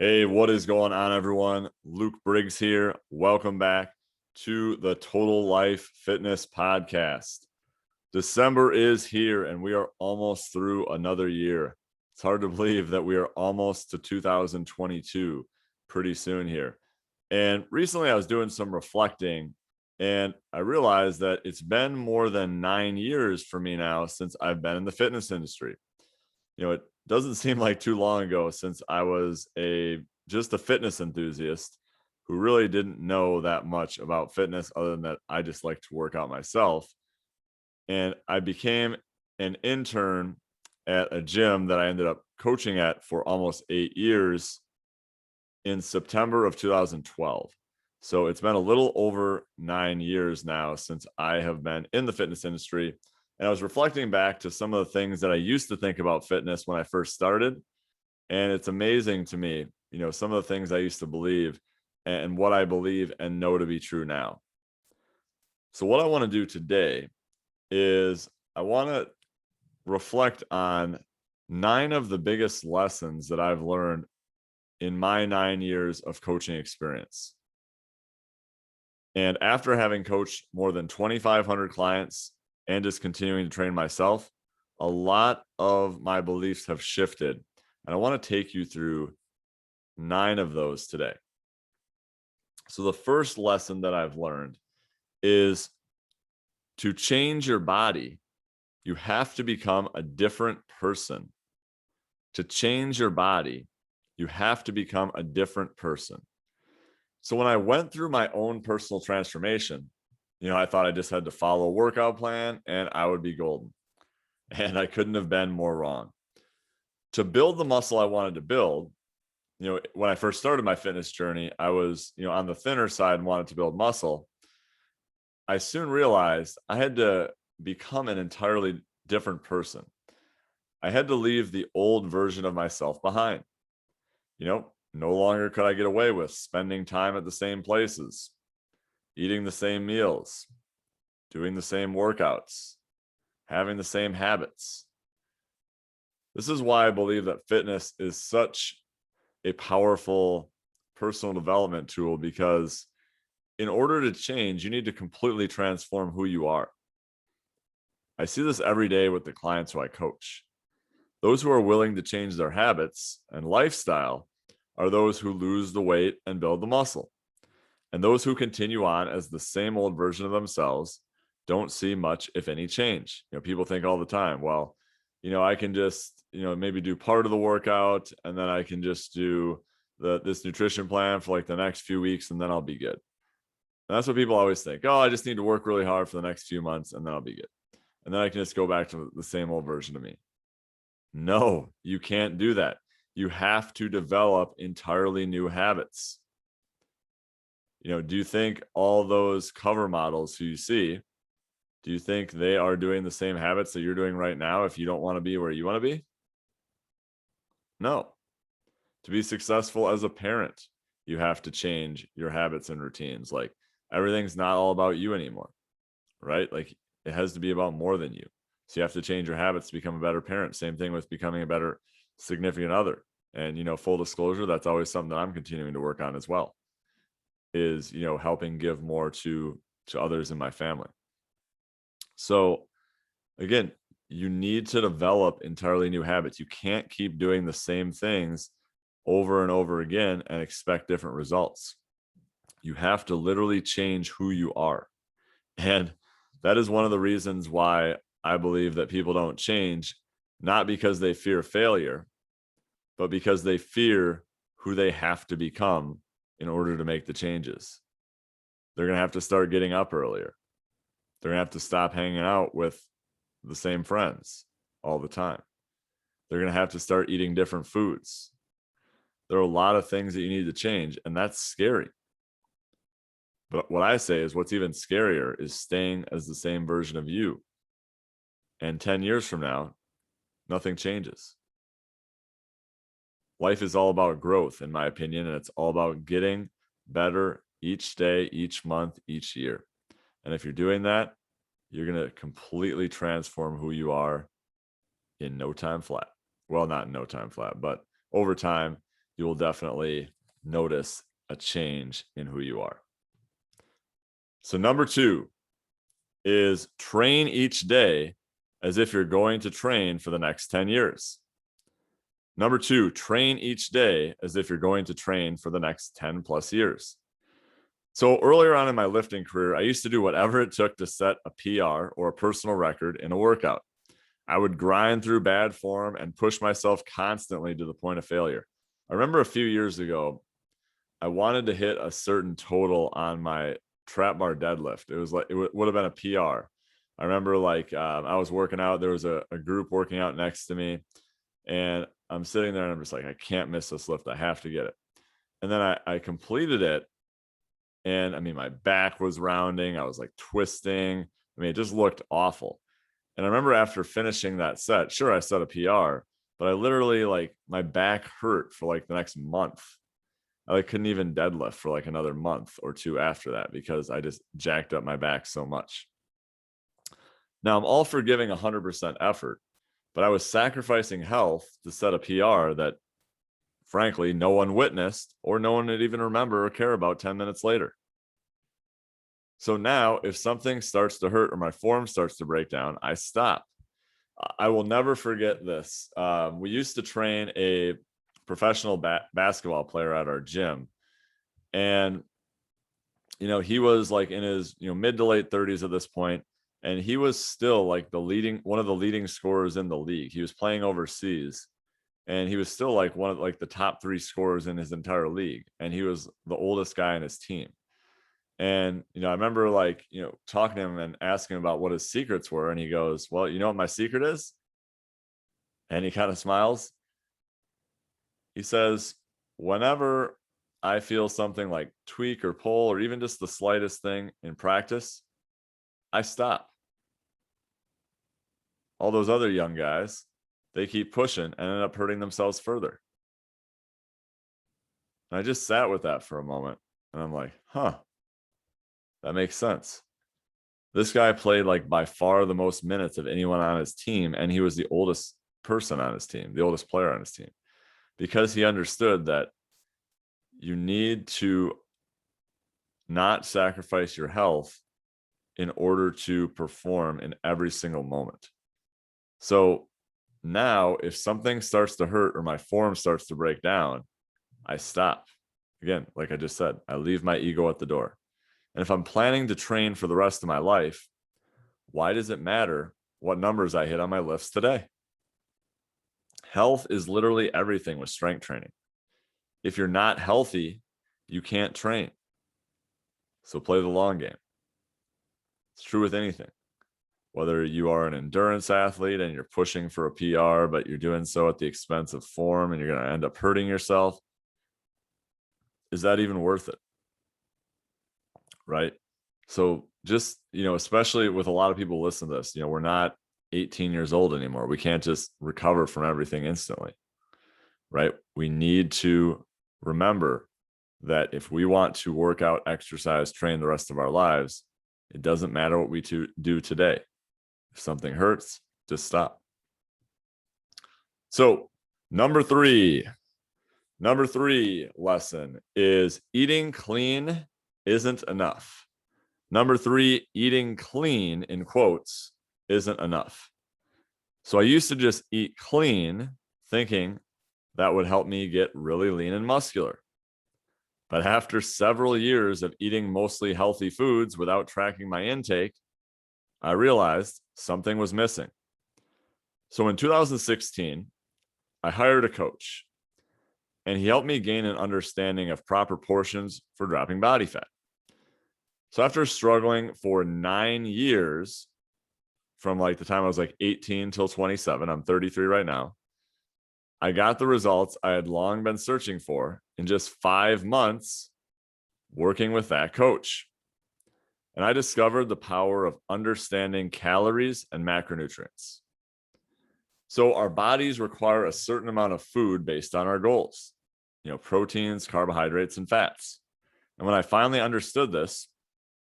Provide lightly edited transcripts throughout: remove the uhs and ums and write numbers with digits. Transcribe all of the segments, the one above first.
Hey, what is going on, everyone? Luke Briggs here. Welcome back to the Total Life Fitness Podcast. December is here, and we are almost through another year. It's hard to believe that we are almost to 2022 pretty soon here. And recently, I was doing some reflecting, and I realized that it's been more than 9 years for me now since I've been in the fitness industry. It doesn't seem like too long ago since I was just a fitness enthusiast who really didn't know that much about fitness other than that I just like to work out myself. And I became an intern at a gym that I ended up coaching at for almost 8 years in September of 2012. So it's been a little over 9 years now since I have been in the fitness industry. And I was reflecting back to some of the things that I used to think about fitness when I first started. And it's amazing to me, some of the things I used to believe and what I believe and know to be true now. So, what I want to do today is I want to reflect on 9 of the biggest lessons that I've learned in my 9 years of coaching experience. And after having coached more than 2,500 clients and just continuing to train myself, a lot of my beliefs have shifted. And I want to take you through 9 of those today. So, the first lesson that I've learned is to change your body, you have to become a different person. To change your body, you have to become a different person. So when I went through my own personal transformation, I thought I just had to follow a workout plan and I would be golden. And I couldn't have been more wrong. To build the muscle I wanted to build, when I first started my fitness journey, I was, on the thinner side and wanted to build muscle. I soon realized I had to become an entirely different person. I had to leave the old version of myself behind. No longer could I get away with spending time at the same places, eating the same meals, doing the same workouts, having the same habits. This is why I believe that fitness is such a powerful personal development tool, because in order to change, you need to completely transform who you are. I see this every day with the clients who I coach. Those who are willing to change their habits and lifestyle are those who lose the weight and build the muscle. And those who continue on as the same old version of themselves don't see much, if any, change. People think all the time, well, I can just, maybe do part of the workout and then I can just do this nutrition plan for like the next few weeks and then I'll be good. And that's what people always think. Oh, I just need to work really hard for the next few months and then I'll be good. And then I can just go back to the same old version of me. No, you can't do that. You have to develop entirely new habits. Do you think all those cover models who you see, do you think they are doing the same habits that you're doing right now if you don't want to be where you want to be? No. To be successful as a parent, you have to change your habits and routines. Like, everything's not all about you anymore, right? Like, it has to be about more than you. So you have to change your habits to become a better parent. Same thing with becoming a better significant other. And, full disclosure, that's always something that I'm continuing to work on as well, is, helping give more to others in my family. So again, you need to develop entirely new habits. You can't keep doing the same things over and over again and expect different results. You have to literally change who you are. And that is one of the reasons why I believe that people don't change, not because they fear failure, but because they fear who they have to become in order to make the changes. They're going to have to start getting up earlier. They're going to have to stop hanging out with the same friends all the time. They're going to have to start eating different foods. There are a lot of things that you need to change, and that's scary. But what I say is what's even scarier is staying as the same version of you. And 10 years from now, nothing changes. Life is all about growth, in my opinion, and it's all about getting better each day, each month, each year. And if you're doing that, you're going to completely transform who you are in no time flat. Well, not in no time flat, but over time, you will definitely notice a change in who you are. So number 2 is train each day as if you're going to train for the next 10 years. Number 2, train each day as if you're going to train for the next 10 plus years. So earlier on in my lifting career, I used to do whatever it took to set a PR or a personal record in a workout. I would grind through bad form and push myself constantly to the point of failure. I remember a few years ago, I wanted to hit a certain total on my trap bar deadlift. It was like, it would have been a PR. I remember I was working out, there was a group working out next to me, and I'm sitting there and I'm just like, I can't miss this lift. I have to get it. And then I completed it. And I mean, my back was rounding. I was like twisting. I mean, it just looked awful. And I remember after finishing that set, sure, I set a PR, but I literally my back hurt for like the next month. I couldn't even deadlift for like another month or two after that because I just jacked up my back so much. Now I'm all for giving 100% effort, but I was sacrificing health to set a PR that frankly, no one witnessed or no one would even remember or care about 10 minutes later. So now if something starts to hurt or my form starts to break down, I stop. I will never forget this. We used to train a professional basketball player at our gym. And, he was like in his, mid to late 30s at this point, and he was still like one of the leading scorers in the league. He was playing overseas. And he was still like one of the top 3 scorers in his entire league. And he was the oldest guy in his team. And, I remember talking to him and asking him about what his secrets were. And he goes, well, you know what my secret is? And he kind of smiles. He says, whenever I feel something like tweak or pull, or even just the slightest thing in practice, I stop. All those other young guys, they keep pushing and end up hurting themselves further. And I just sat with that for a moment and I'm like, that makes sense. This guy played by far the most minutes of anyone on his team. And he was the oldest person on his team, the oldest player on his team, because he understood that you need to not sacrifice your health in order to perform in every single moment. So now if something starts to hurt or my form starts to break down, I stop. Again, like I just said, I leave my ego at the door. And if I'm planning to train for the rest of my life, why does it matter what numbers I hit on my lifts today? Health is literally everything with strength training. If you're not healthy, you can't train. So play the long game. It's true with anything. Whether you are an endurance athlete and you're pushing for a PR, but you're doing so at the expense of form and you're going to end up hurting yourself, is that even worth it? Right? So just, especially with a lot of people listen to this, we're not 18 years old anymore. We can't just recover from everything instantly, right? We need to remember that if we want to work out, exercise, train the rest of our lives, it doesn't matter what we do today. If something hurts, just stop. So number three lesson is eating clean isn't enough. Number 3, eating clean in quotes isn't enough. So I used to just eat clean thinking that would help me get really lean and muscular. But after several years of eating mostly healthy foods without tracking my intake, I realized something was missing. So in 2016, I hired a coach, and he helped me gain an understanding of proper portions for dropping body fat. So after struggling for 9 years, from the time I was 18 till 27, I'm 33 right now, I got the results I had long been searching for in just 5 months working with that coach. And I discovered the power of understanding calories and macronutrients. So our bodies require a certain amount of food based on our goals, proteins, carbohydrates, and fats. And when I finally understood this,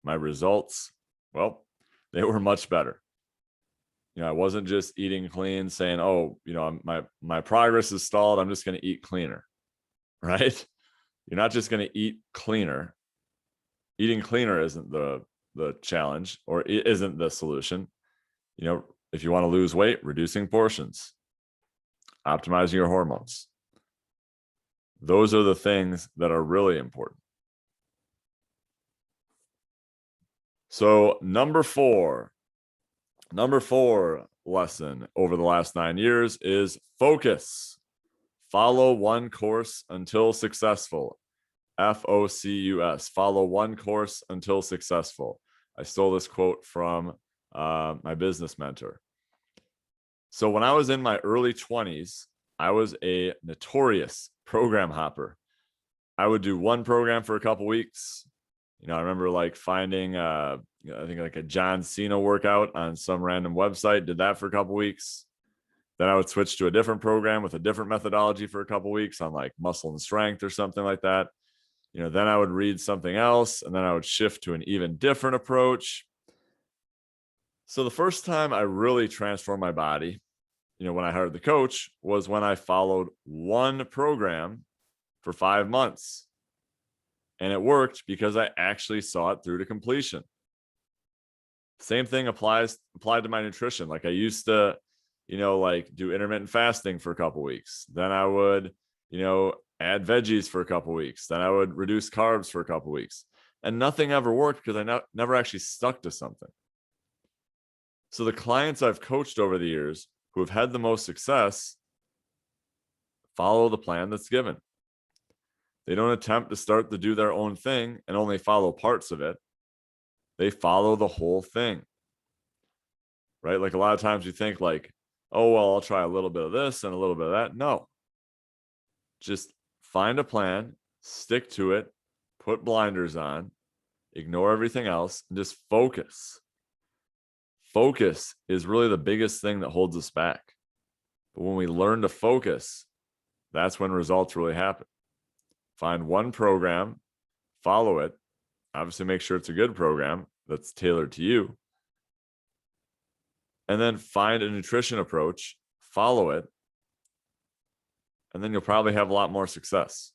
my results, well, they were much better. I wasn't just eating clean saying, my progress is stalled, I'm just going to eat cleaner. right? You're not just going to eat cleaner. Eating cleaner isn't the challenge, or it isn't the solution. If you want to lose weight, reducing portions, optimizing your hormones. Those are the things that are really important. So number four lesson over the last 9 years is focus. Follow one course until successful. FOCUS. Follow one course until successful. I stole this quote from my business mentor. So when I was in my early 20s, I was a notorious program hopper. I would do one program for a couple weeks. I remember like finding, I think like a John Cena workout on some random website, did that for a couple weeks. Then I would switch to a different program with a different methodology for a couple weeks on like muscle and strength or something like that. Then I would read something else, and then I would shift to an even different approach. So the first time I really transformed my body, when I hired the coach, was when I followed one program for 5 months. And it worked because I actually saw it through to completion. Same thing applied to my nutrition. Like I used to, like do intermittent fasting for a couple weeks. Then I would, add veggies for a couple weeks. Then I would reduce carbs for a couple weeks. And nothing ever worked because I never actually stuck to something. So the clients I've coached over the years who have had the most success follow the plan that's given. They don't attempt to do their own thing and only follow parts of it. They follow the whole thing, right? Like a lot of times you think like, oh, well, I'll try a little bit of this and a little bit of that. No, just find a plan, stick to it, put blinders on, ignore everything else, and just focus. Focus is really the biggest thing that holds us back. But when we learn to focus, that's when results really happen. Find one program, follow it. Obviously, make sure it's a good program that's tailored to you. And then find a nutrition approach, follow it, and then you'll probably have a lot more success.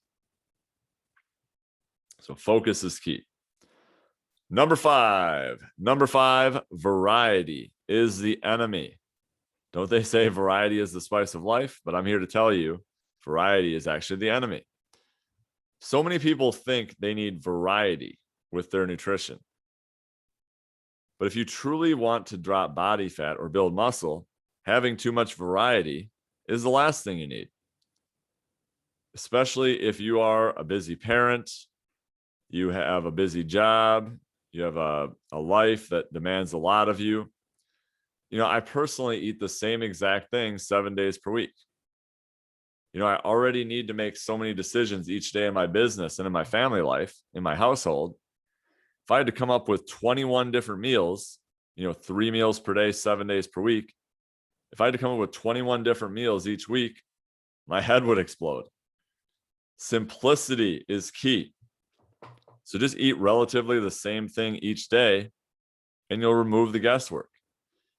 So focus is key. Number five, variety is the enemy. Don't they say variety is the spice of life? But I'm here to tell you, variety is actually the enemy. So many people think they need variety with their nutrition. But if you truly want to drop body fat or build muscle, having too much variety is the last thing you need. Especially if you are a busy parent, you have a busy job, you have a life that demands a lot of you. I personally eat the same exact thing 7 days per week. I already need to make so many decisions each day in my business and in my family life, in my household. If I had to come up with 21 different meals, 3 meals per day, 7 days per week, if I had to come up with 21 different meals each week, my head would explode. Simplicity is key. So just eat relatively the same thing each day, and you'll remove the guesswork.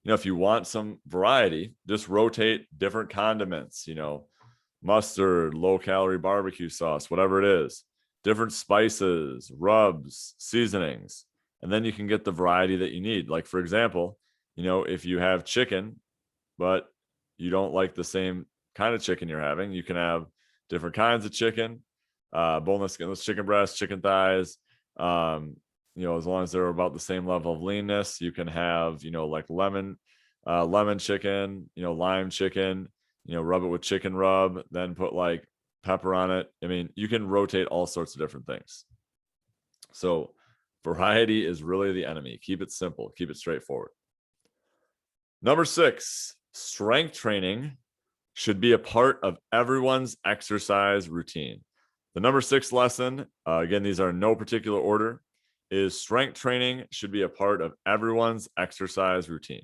If you want some variety, just rotate different condiments, mustard, low calorie barbecue sauce, whatever it is, different spices, rubs, seasonings, and then you can get the variety that you need. Like, for example, if you have chicken, but you don't like the same kind of chicken you're having, you can have different kinds of chicken, boneless, skinless chicken breasts, chicken thighs, as long as they're about the same level of leanness. You can have, like lemon chicken, lime chicken, rub it with chicken rub, then put like pepper on it. I mean, you can rotate all sorts of different things. So variety is really the enemy. Keep it simple, keep it straightforward. Number 6, strength training should be a part of everyone's exercise routine. The number 6 lesson, again, these are in no particular order, is strength training should be a part of everyone's exercise routine.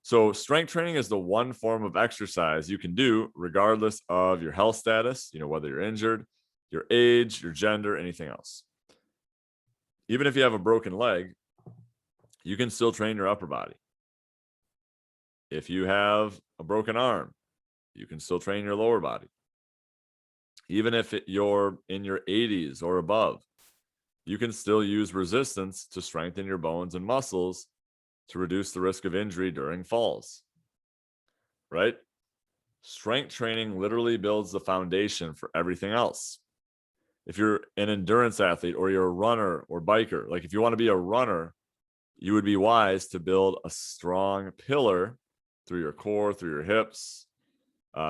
So strength training is the one form of exercise you can do regardless of your health status, whether you're injured, your age, your gender, anything else. Even if you have a broken leg, you can still train your upper body. If you have a broken arm, you can still train your lower body. Even if you're in your 80s or above, you can still use resistance to strengthen your bones and muscles to reduce the risk of injury during falls, right? Strength training literally builds the foundation for everything else. If you're an endurance athlete or you're a runner or biker, like if you want to be a runner, you would be wise to build a strong pillar through your core, through your hips,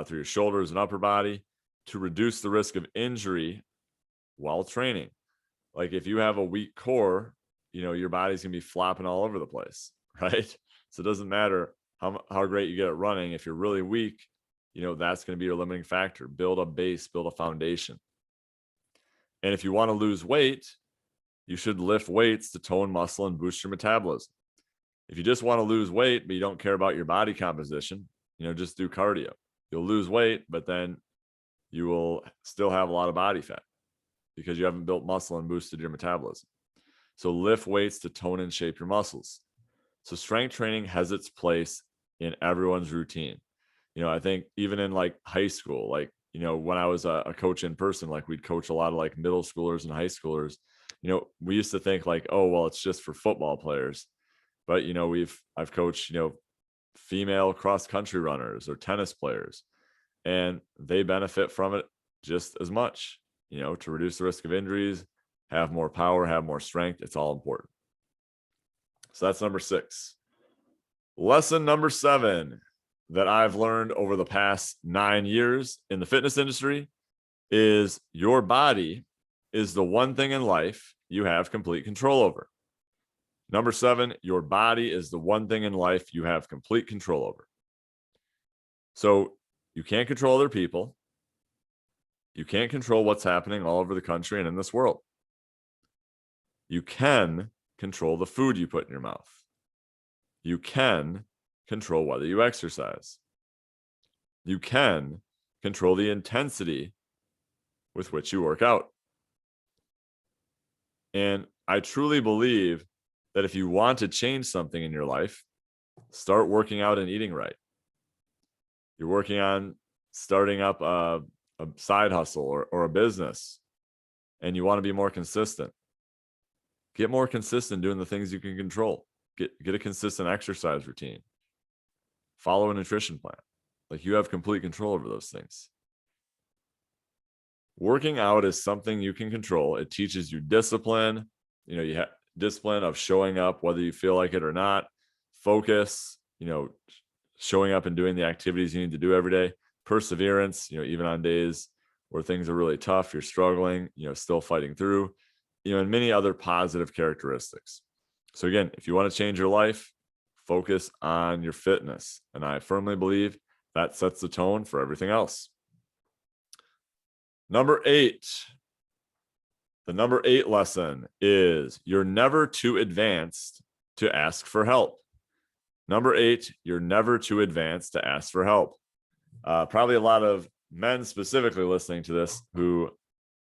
through your shoulders and upper body to reduce the risk of injury while training. Like if you have a weak core, your body's gonna be flopping all over the place, right? So it doesn't matter how great you get at running. If you're really weak, that's going to be your limiting factor. Build a base, build a foundation. And if you want to lose weight, you should lift weights to tone muscle and boost your metabolism. If you just want to lose weight, but you don't care about your body composition, just do cardio. You'll lose weight, but then you will still have a lot of body fat because you haven't built muscle and boosted your metabolism. So lift weights to tone and shape your muscles. So strength training has its place in everyone's routine. I think even in like high school, like, when I was a coach in person, like we'd coach a lot of like middle schoolers and high schoolers, we used to think like, oh, well, it's just for football players. But, I've coached, female cross country runners or tennis players, and they benefit from it just as much, to reduce the risk of injuries, have more power, have more strength. It's all important. So that's number 6. Lesson number 7 that I've learned over the past 9 years in the fitness industry is your body is the one thing in life you have complete control over. Number 7, your body is the one thing in life you have complete control over. So you can't control other people. You can't control what's happening all over the country and in this world. You can control the food you put in your mouth. You can control whether you exercise. You can control the intensity with which you work out. And I truly believe that if you want to change something in your life, start working out and eating right. You're working on starting up a side hustle or a business, and you want to be more consistent. Get more consistent doing the things you can control. Get a consistent exercise routine. Follow a nutrition plan. Like you have complete control over those things. Working out is something you can control. It teaches you discipline. You have discipline of showing up whether you feel like it or not. Focus, showing up and doing the activities you need to do every day. Perseverance, even on days where things are really tough, you're struggling, still fighting through, and many other positive characteristics. So again, if you want to change your life, focus on your fitness. And I firmly believe that sets the tone for everything else. Number 8. The number 8 lesson is you're never too advanced to ask for help. Number 8, you're never too advanced to ask for help. Probably a lot of men specifically listening to this who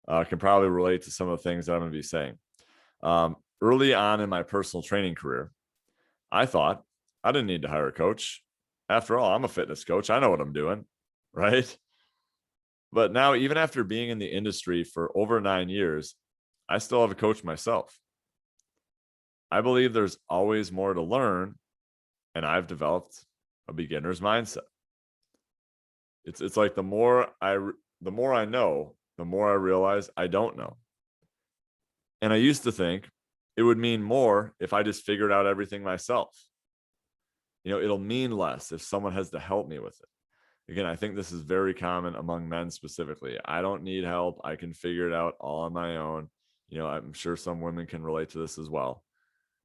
can probably relate to some of the things that I'm going to be saying. Early on in my personal training career, I thought I didn't need to hire a coach. After all, I'm a fitness coach. I know what I'm doing, right? But now, even after being in the industry for over 9 years, I still have a coach myself. I believe there's always more to learn, and I've developed a beginner's mindset. It's like the more I know, the more I realize I don't know. And I used to think it would mean more if I just figured out everything myself. It'll mean less if someone has to help me with it. Again, I think this is very common among men specifically. I don't need help. I can figure it out all on my own. I'm sure some women can relate to this as well.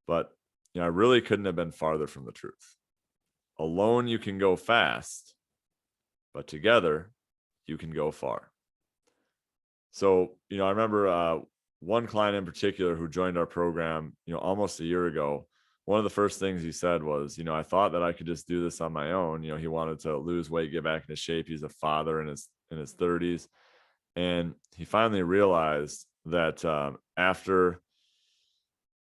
But, I really couldn't have been farther from the truth. Alone, you can go fast, but together, you can go far. So, I remember one client in particular who joined our program, almost a year ago. One of the first things he said was, I thought that I could just do this on my own. He wanted to lose weight, get back into shape. He's a father in his 30s. And he finally realized that after a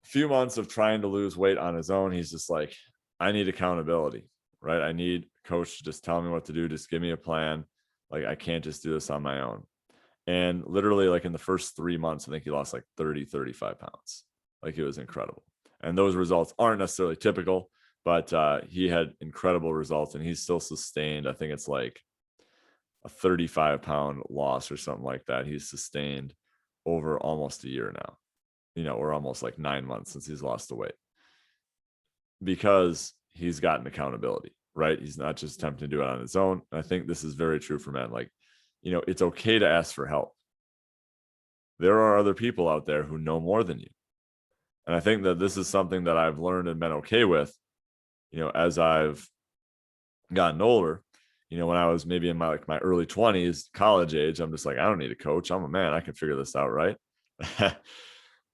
few months of trying to lose weight on his own, he's just like, I need accountability, right? I need a coach to just tell me what to do. Just give me a plan. Like, I can't just do this on my own. And literally, like in the first 3 months, I think he lost like 30, 35 pounds. Like, it was incredible. And those results aren't necessarily typical, but he had incredible results, and he's still sustained. I think it's like a 35-pound loss or something like that. He's sustained over almost a year now, or almost like 9 months since he's lost the weight, because he's gotten accountability, right? He's not just attempting to do it on his own. And I think this is very true for men. Like, it's okay to ask for help. There are other people out there who know more than you. And I think that this is something that I've learned and been okay with, as I've gotten older. When I was maybe in my early 20s, college age, I'm just like, I don't need a coach. I'm a man. I can figure this out, right?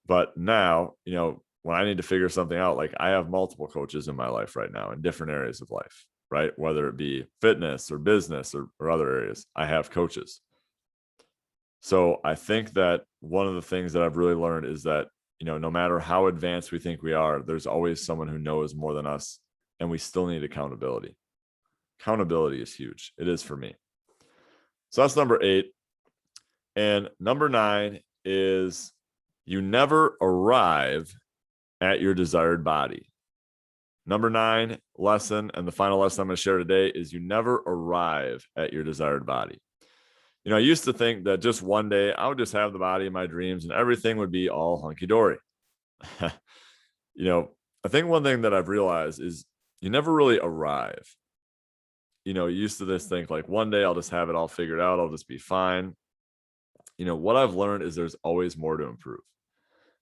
But now, when I need to figure something out, like, I have multiple coaches in my life right now in different areas of life, right? Whether it be fitness or business or other areas, I have coaches. So I think that one of the things that I've really learned is that, no matter how advanced we think we are, there's always someone who knows more than us, and we still need accountability. Accountability is huge. It is for me. So that's number 8. And number 9 is, you never arrive at your desired body. Number 9 lesson, and the final lesson I'm going to share today, is you never arrive at your desired body. I used to think that just one day I would just have the body of my dreams and everything would be all hunky-dory. I think one thing that I've realized is you never really arrive. You used to this think like, one day I'll just have it all figured out. I'll just be fine. What I've learned is there's always more to improve.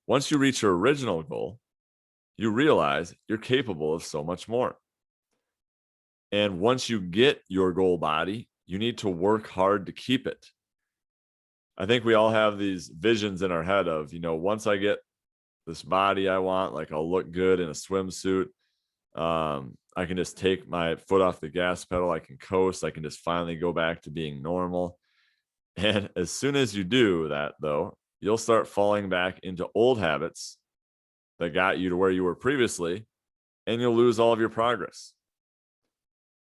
Once you reach your original goal, you realize you're capable of so much more. And once you get your goal body, you need to work hard to keep it. I think we all have these visions in our head of, once I get this body I want, like, I'll look good in a swimsuit. I can just take my foot off the gas pedal. I can coast. I can just finally go back to being normal. And as soon as you do that, though, you'll start falling back into old habits that got you to where you were previously, and you'll lose all of your progress.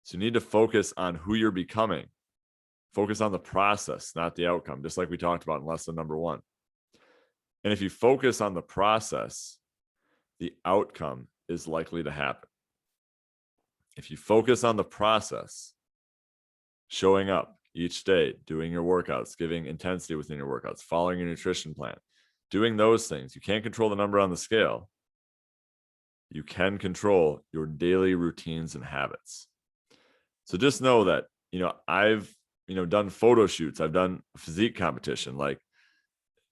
So you need to focus on who you're becoming. Focus on the process, not the outcome, just like we talked about in lesson number 1. And if you focus on the process, the outcome is likely to happen. If you focus on the process, showing up each day, doing your workouts, giving intensity within your workouts, following your nutrition plan, doing those things, you can't control the number on the scale. You can control your daily routines and habits. So just know that, I've, done photo shoots. I've done a physique competition. Like,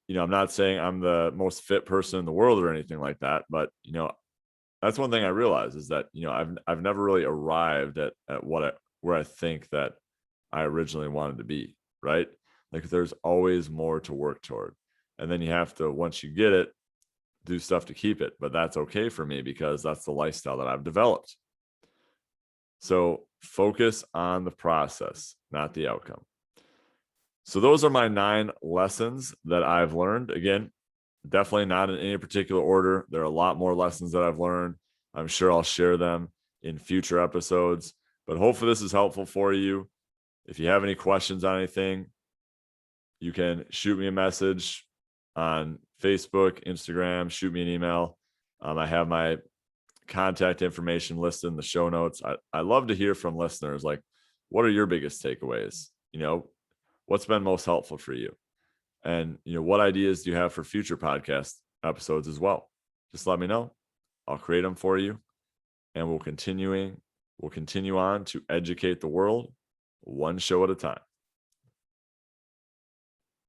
I'm not saying I'm the most fit person in the world or anything like that, but, that's one thing I realized is that, I've never really arrived at where I think that I originally wanted to be, right? Like, there's always more to work toward. And then you have to, once you get it, do stuff to keep it. But that's okay for me because that's the lifestyle that I've developed. So focus on the process, not the outcome. So those are my 9 lessons that I've learned. Again, definitely not in any particular order. There are a lot more lessons that I've learned. I'm sure I'll share them in future episodes, but hopefully this is helpful for you. If you have any questions on anything, you can shoot me a message on Facebook, Instagram, shoot me an email. I have my contact information listed in the show notes. I love to hear from listeners. Like, what are your biggest takeaways? What's been most helpful for you? And, what ideas do you have for future podcast episodes as well? Just let me know. I'll create them for you. And we'll continue on to educate the world one show at a time.